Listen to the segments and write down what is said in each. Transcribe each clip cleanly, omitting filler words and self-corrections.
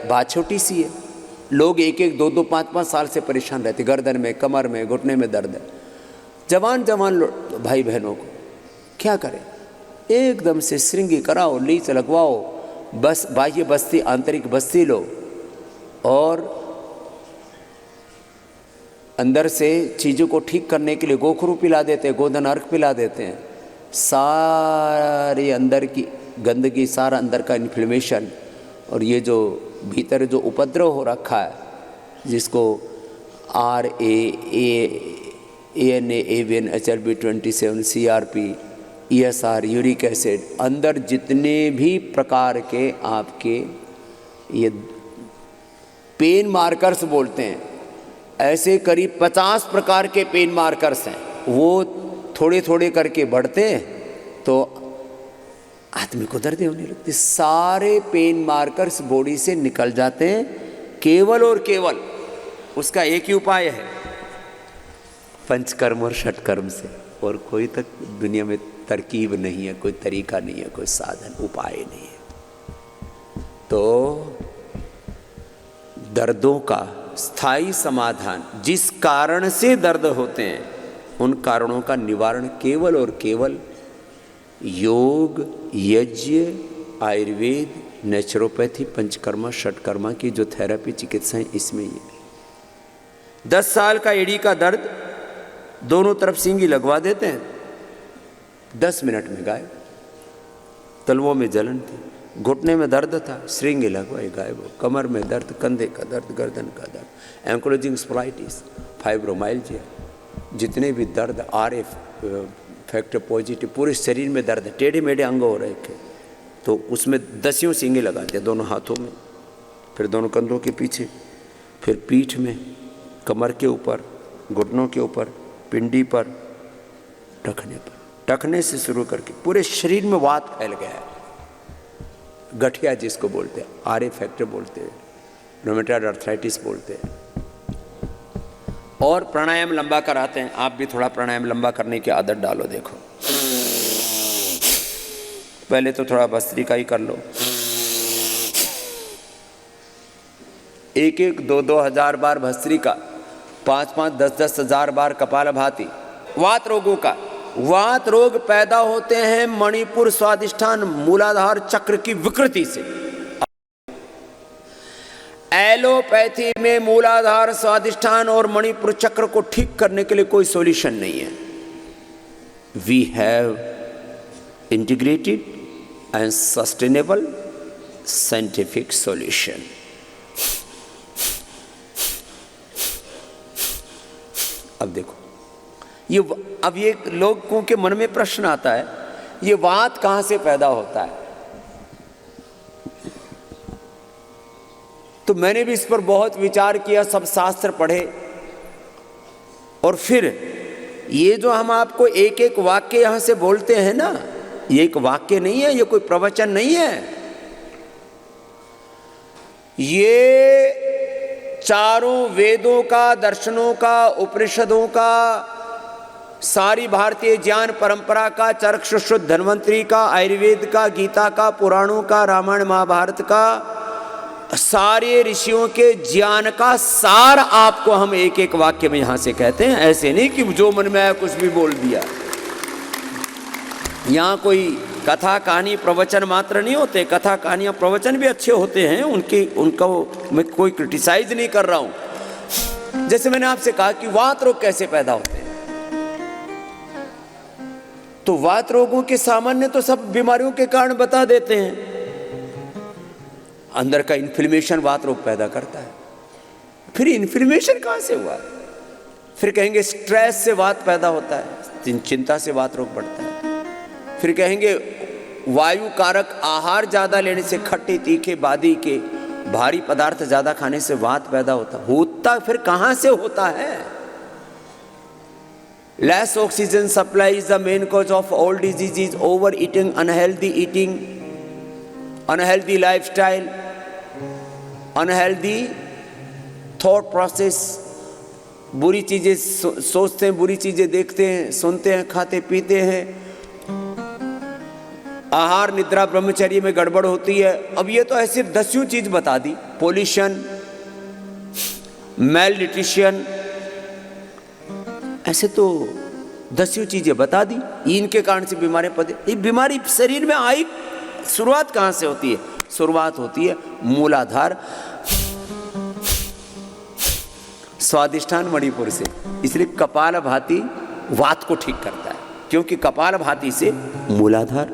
बात छोटी सी है, लोग एक एक दो दो पाँच पाँच साल से परेशान रहते, गर्दन में, कमर में, घुटने में दर्द है। जवान जवान भाई बहनों को क्या करें, एकदम से श्रृंगी कराओ, लीच लगवाओ, बस बाह्य बस्ती आंतरिक बस्ती लो और अंदर से चीज़ों को ठीक करने के लिए गोखरू पिला देते हैं, गोधन अर्क पिला देते हैं। सारे अंदर की गंदगी, सारा अंदर का इन्फ्लेमेशन और ये जो भीतर जो उपद्रव हो रखा है, जिसको RA-ANA, AVN, HLB27, CRP, ESR, uric acid, अंदर जितने भी प्रकार के आपके ये पेन मार्कर्स बोलते हैं, ऐसे करीब 50 प्रकार के पेन मार्कर्स हैं। वो थोड़े थोड़े करके बढ़ते हैं तो आदमी को दर्द होने लगती। सारे पेन मार्कर्स बॉडी से निकल जाते हैं, केवल और केवल उसका एक ही उपाय है, पंचकर्म और षटकर्म से। और कोई तक दुनिया में तरकीब नहीं है, कोई तरीका नहीं है, कोई साधन उपाय नहीं है। तो दर्दों का स्थायी समाधान, जिस कारण से दर्द होते हैं उन कारणों का निवारण केवल और केवल योग, यज्ञ, आयुर्वेद, नेचुरोपैथी, पंचकर्मा, षटकर्मा की जो थेरेपी चिकित्सा है इसमें ही है। 10 साल का एड़ी का दर्द, दोनों तरफ सींगी लगवा देते हैं, 10 मिनट में गायब। तलवों में जलन थी, घुटने में दर्द था, श्रृंगी लगवाई, गायब हो। कमर में दर्द, कंधे का दर्द, गर्दन का दर्द, एंकोलॉजिंग स्पोलाइटिस, फाइब्रोमाइल्जिया, जितने भी दर्द, RF फैक्टर पॉजिटिव, पूरे शरीर में दर्द है, टेढ़े मेढ़े अंग हो रहे थे, तो उसमें 10 सींगे लगाते हैं, दोनों हाथों में, फिर दोनों कंधों के पीछे, फिर पीठ में, कमर के ऊपर, घुटनों के ऊपर, पिंडी पर, टखने पर, टखने से शुरू करके पूरे शरीर में वात फैल गया है। गठिया जिसको बोलते हैं, RA फैक्टर बोलते हैं, रोमेटॉइड आर्थराइटिस बोलते हैं। और प्राणायाम लंबा कराते हैं। आप भी थोड़ा प्राणायाम लंबा करने की आदत डालो। देखो, पहले तो थोड़ा भस्त्रिका ही कर लो, 1-1, 2-2 हजार बार भस्त्रिका, 5-5, 10-10 हजार बार कपालभाति। वात रोगों का, वात रोग पैदा होते हैं मणिपुर स्वादिष्ठान मूलाधार चक्र की विकृति से। एलोपैथी में मूलाधार स्वादिष्ठान और मणिपुर चक्र को ठीक करने के लिए कोई सॉल्यूशन नहीं है। We have integrated and sustainable scientific solution. अब देखो, अब ये लोगों के मन में प्रश्न आता है, ये वात कहां से पैदा होता है? तो मैंने भी इस पर बहुत विचार किया, सब शास्त्र पढ़े, और फिर ये जो हम आपको एक एक वाक्य यहां से बोलते हैं ना, ये एक वाक्य नहीं है, ये कोई प्रवचन नहीं है, ये चारों वेदों का, दर्शनों का, उपनिषदों का, सारी भारतीय ज्ञान परंपरा का, चरक सुश्रुत धन्वंतरी का, आयुर्वेद का, गीता का, पुराणों का, रामायण महाभारत का, सारे ऋषियों के ज्ञान का सार आपको हम एक एक वाक्य में यहां से कहते हैं। ऐसे नहीं कि जो मन में आया कुछ भी बोल दिया। यहां कोई कथा कहानी प्रवचन मात्र नहीं होते, कथा कहानियां प्रवचन भी अच्छे होते हैं, उनको मैं कोई क्रिटिसाइज नहीं कर रहा हूं। जैसे मैंने आपसे कहा कि वात रोग कैसे पैदा होते हैं, तो वात रोगों के सामान्य तो सब बीमारियों के कारण बता देते हैं। अंदर का इन्फ्लेमेशन वात रोग पैदा करता है। फिर इन्फ्लेमेशन कहां से हुआ? फिर कहेंगे स्ट्रेस से वात पैदा होता है, चिंता से वात रोग बढ़ता है। फिर कहेंगे वायु कारक आहार ज्यादा लेने से, खट्टे तीखे बादी के भारी पदार्थ ज्यादा खाने से वात पैदा होता फिर कहां से होता है? Less oxygen supply is the main cause of all diseases. Overeating, unhealthy eating, unhealthy lifestyle, unhealthy thought process, बुरी चीजें सोचते हैं, बुरी चीजें देखते हैं, सुनते हैं, खाते पीते हैं, आहार निद्रा ब्रह्मचर्य में गड़बड़ होती है। अब ये तो ऐसे 10 चीज बता दी, पोल्यूशन, मेल न्यूट्रिशन, ऐसे तो 10 चीजें बता दी। इनके कारण से बीमारियां पड़े। ये बीमारी शरीर में आई शुरुआत कहां से होती है? शुरुआत होती है मूलाधार स्वादिष्ठान मणिपुर से। इसलिए कपालभाति वात को ठीक करता है, क्योंकि कपालभाति से मूलाधार।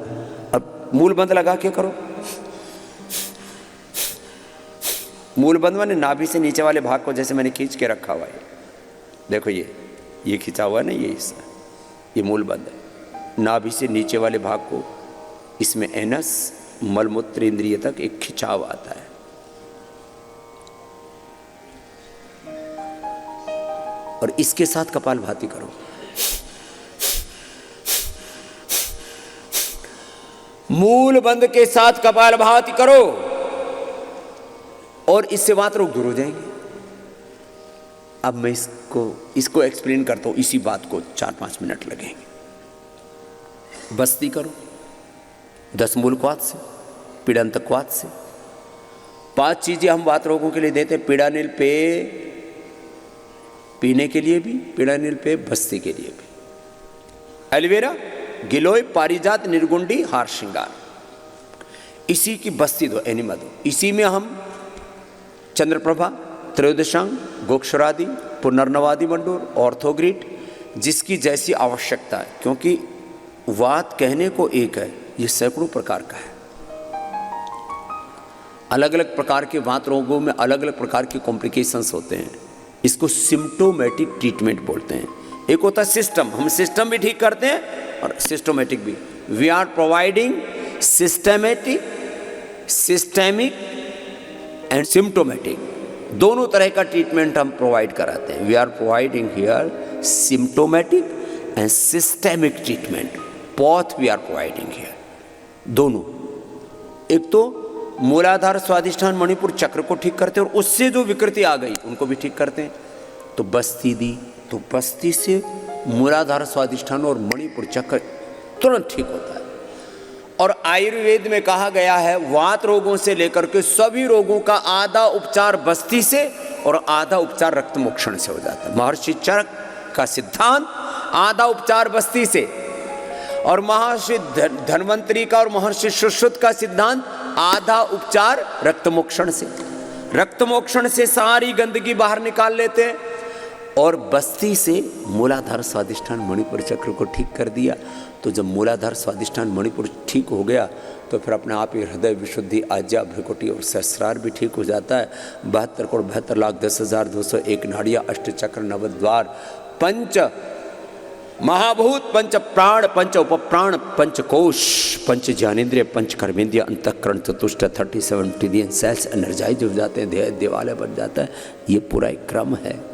अब मूल बंद लगा के करो। मूल बंद माने नाभि से नीचे वाले भाग को जैसे मैंने खींच के रखा हुआ है, देखो ये खींचा हुआ है ना, ये हिस्सा, ये मूल बंद है। नाभि से नीचे वाले भाग को, इसमें एनस मलमूत्र इंद्रिय तक एक खिंचाव आता है। और इसके साथ कपालभाति करो। मूल बंद के साथ कपालभाति करो और इससे वात रोग दूर हो जाएंगे। अब मैं इसको एक्सप्लेन करता हूं, इसी बात को 4-5 मिनट लगेंगे। बस्ती करो 10 मूल क्वाथ से, पीड़ांत क्वाथ से। 5 चीजें हम वात रोगों के लिए देते हैं। पीड़ानिल पेय पीने के लिए भी, पीड़ानिल पेय बस्ती के लिए भी। एलोवेरा, गिलोय, पारिजात, निर्गुंडी, हार श्रृंगार, इसी की बस्ती दो, एनिमा दो। इसी में हम चंद्रप्रभा, त्रयोदशांग, गोक्षरादि, पुनर्नवादि मंडूर, ऑर्थोग्रिड, जिसकी जैसी आवश्यकता है, क्योंकि वात कहने को एक है, ये सैकड़ों प्रकार का है। अलग अलग प्रकार के वात रोगों में अलग अलग प्रकार के कॉम्प्लिकेशंस होते हैं। इसको सिम्प्टोमेटिक ट्रीटमेंट बोलते हैं। एक होता है सिस्टम, हम सिस्टम भी ठीक करते हैं और सिस्टोमेटिक भी। We are providing systemic and symptomatic, दोनों तरह का ट्रीटमेंट हम प्रोवाइड कराते हैं। We are providing here symptomatic and systemic treatment, both we are providing here, दोनों। एक तो मूलाधार स्वादिष्ठान मणिपुर चक्र को ठीक करते हैं और उससे जो विकृति आ गई उनको भी ठीक करते हैं। तो बस्ती दी तो बस्ती से मूलाधार स्वादिष्ठान और मणिपुर चक्र तुरंत ठीक होता है। और आयुर्वेद में कहा गया है वात रोगों से लेकर के सभी रोगों का आधा उपचार बस्ती से और आधा उपचार रक्त मोक्षण से हो जाता है। महर्षि चरक का सिद्धांत आधा उपचार बस्ती से, और महर्षि धन्वंतरी का और महर्षि सुश्रुत का सिद्धांत आधा उपचार रक्त मोक्षण से। रक्त मोक्षण से सारी गंदगी बाहर निकाल लेते हैं और बस्ती से मूलाधार स्वादिष्ठान मणिपुर चक्र को ठीक कर दिया। तो जब मूलाधार स्वादिष्ठान मणिपुर ठीक हो गया तो फिर अपने आप ही हृदय विशुद्धि, आज्ञा, भ्रिकुटी और सहस्रार भी ठीक हो जाता है। 72,72,10,201 नाड़ियाँ, अष्टचक्र, नवद्वार, पंच महाभूत, पंच प्राण, पंच उपप्राण, पंच कोश, पंच ज्ञानेन्द्रिय, पंच कर्मेंद्रिय, अंतःकरण, चतुष्ट 37 ट्रिलियन सेल्स एनर्जाइज हो जाते हैं, देवालय बन जाता है। ये पूरा एक क्रम है।